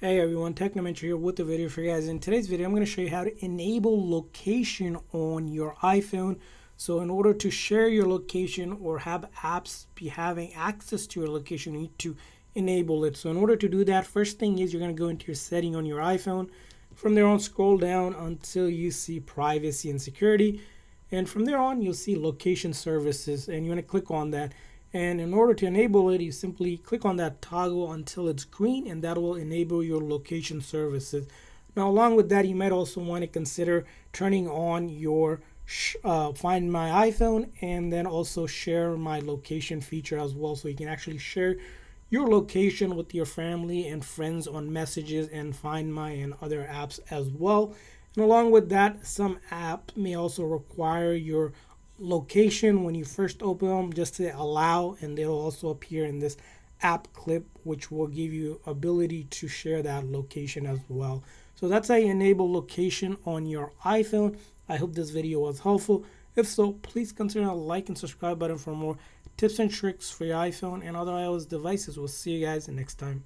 Hey everyone, Technomentary here with a video for you guys. In today's video, I'm going to show you how to enable location on your iPhone. So in order to share your location or have apps be having access to your location, you need to enable it. So in order to do that, first thing is you're going to go into your setting on your iPhone. From there on, scroll down until you see privacy and security. And from there on, you'll see location services, and you're going to click on that. And in order to enable it, you simply click on that toggle until it's green, and that will enable your location services. Now, along with that, you might also want to consider turning on your Find My iPhone and then also Share My Location feature as well, so you can actually share your location with your family and friends on messages and Find My and other apps as well. And along with that, some app may also require your location when you first open them just to allow, and it'll also appear in this app clip, which will give you ability to share that location as well. So that's how you enable location on your iPhone. I hope this video was helpful. If so, please consider a like and subscribe button for more tips and tricks for your iPhone and other iOS devices. We'll see you guys next time.